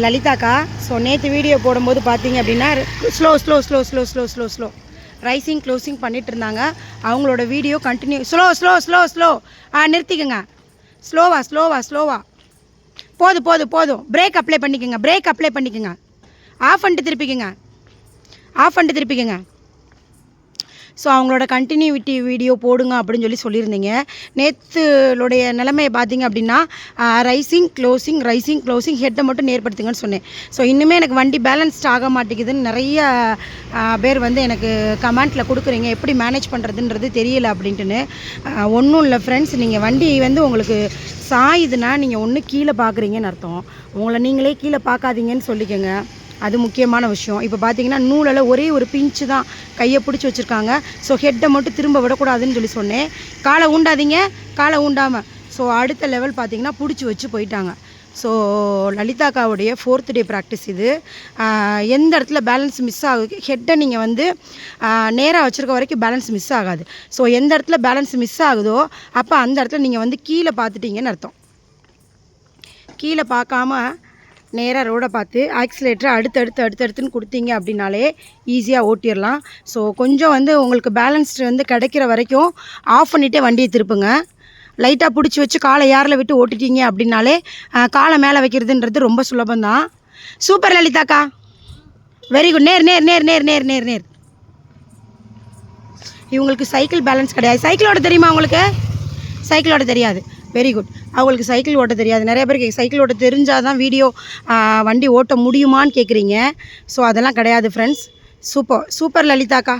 லலிதாக்கா. So நேற்று video போடும்போது பார்த்தீங்க அப்படின்னா slow slow slow slow slow slow slow rising closing பண்ணிகிட்டு இருந்தாங்க. அவங்களோட video continue slow slow slow slow நிறுத்திக்கோங்க. ஸ்லோவா ஸ்லோவா ஸ்லோவா போதும் போதும் போதும். பிரேக் அப்ளை பண்ணிக்கோங்க, பிரேக் அப்ளை பண்ணிக்கோங்க. ஆஃப் பண்ணிட்டு திருப்பிக்கோங்க, ஆஃப் பண்ணிட்டு திருப்பிக்கோங்க. ஸோ அவங்களோட கண்டினியூட்டி வீடியோ போடுங்க அப்படின்னு சொல்லியிருந்தீங்க. நேற்றுடைய நிலைமையை பார்த்தீங்க அப்படின்னா ரைசிங் க்ளோசிங் ஹெட்டை மட்டும் நேர்படுத்துங்கன்னு சொன்னேன். ஸோ இன்னுமே எனக்கு வண்டி பேலன்ஸ்ட் ஆக மாட்டேங்குதுன்னு நிறைய பேர் எனக்கு கமெண்ட்டில் கொடுக்குறீங்க. எப்படி மேனேஜ் பண்ணுறதுன்றது தெரியல அப்படின்ட்டுன்னு. ஒன்றும் இல்லை ஃப்ரெண்ட்ஸ், நீங்கள் வண்டி உங்களுக்கு சாயுதுன்னா நீங்கள் ஒன்று கீழே பார்க்குறீங்கன்னு அர்த்தம். உங்களை நீங்களே கீழே பார்க்காதீங்கன்னு சொல்லிக்கோங்க. அது முக்கியமான விஷயம். இப்போ பார்த்தீங்கன்னா நூலில் ஒரே ஒரு பிஞ்சு தான் கையை பிடிச்சி வச்சுருக்காங்க. ஸோ ஹெட்டை மட்டும் திரும்ப விடக்கூடாதுன்னு சொன்னேன். காலை ஊண்டாதீங்க, காலை ஊண்டாமல். ஸோ அடுத்த லெவல் பார்த்தீங்கன்னா பிடிச்சி வச்சு போயிட்டாங்க. ஸோ லலிதாக்காவுடைய 4th டே ப்ராக்டிஸ் இது. எந்த இடத்துல பேலன்ஸ் மிஸ் ஆகுது, ஹெட்டை நீங்கள் நேராக வச்சுருக்க வரைக்கும் பேலன்ஸ் மிஸ் ஆகாது. ஸோ எந்த இடத்துல பேலன்ஸ் மிஸ் ஆகுதோ அப்போ அந்த இடத்துல நீங்கள் கீழே பார்த்துட்டீங்கன்னு அர்த்தம். கீழே பார்க்காம நேராக ரோடை பார்த்து ஆக்சிலேட்டரை அடுத்தடுத்துன்னு கொடுத்தீங்க அப்படின்னாலே ஈஸியாக ஓட்டிடலாம். ஸோ கொஞ்சம் உங்களுக்கு பேலன்ஸ்டு கிடைக்கிற வரைக்கும் ஆஃப் பண்ணிவிட்டே வண்டியை திருப்புங்க. லைட்டாக பிடிச்சி வச்சு காலை ஏரில் விட்டு ஓட்டிட்டீங்க அப்படின்னாலே காலை மேலே வைக்கிறதுன்றது ரொம்ப சுலபந்தான். சூப்பர் லலிதாக்கா, வெரி குட். நேர் நேர் நேர் நேர் நேர் நேர் நேர். இவங்களுக்கு சைக்கிள் பேலன்ஸ் கிடையாது. சைக்கிளோட தெரியுமா உங்களுக்கு? சைக்கிளோட தெரியாது. Very good. அவங்களுக்கு சைக்கிள் ஓட்ட தெரியாது. நிறைய பேருக்கு சைக்கிள் ஓட்ட தெரிஞ்சால் தான் வண்டி ஓட்ட முடியுமான்னு கேட்குறீங்க. ஸோ அதெல்லாம் கிடையாது ஃப்ரெண்ட்ஸ். சூப்பர் லலிதாக்கா.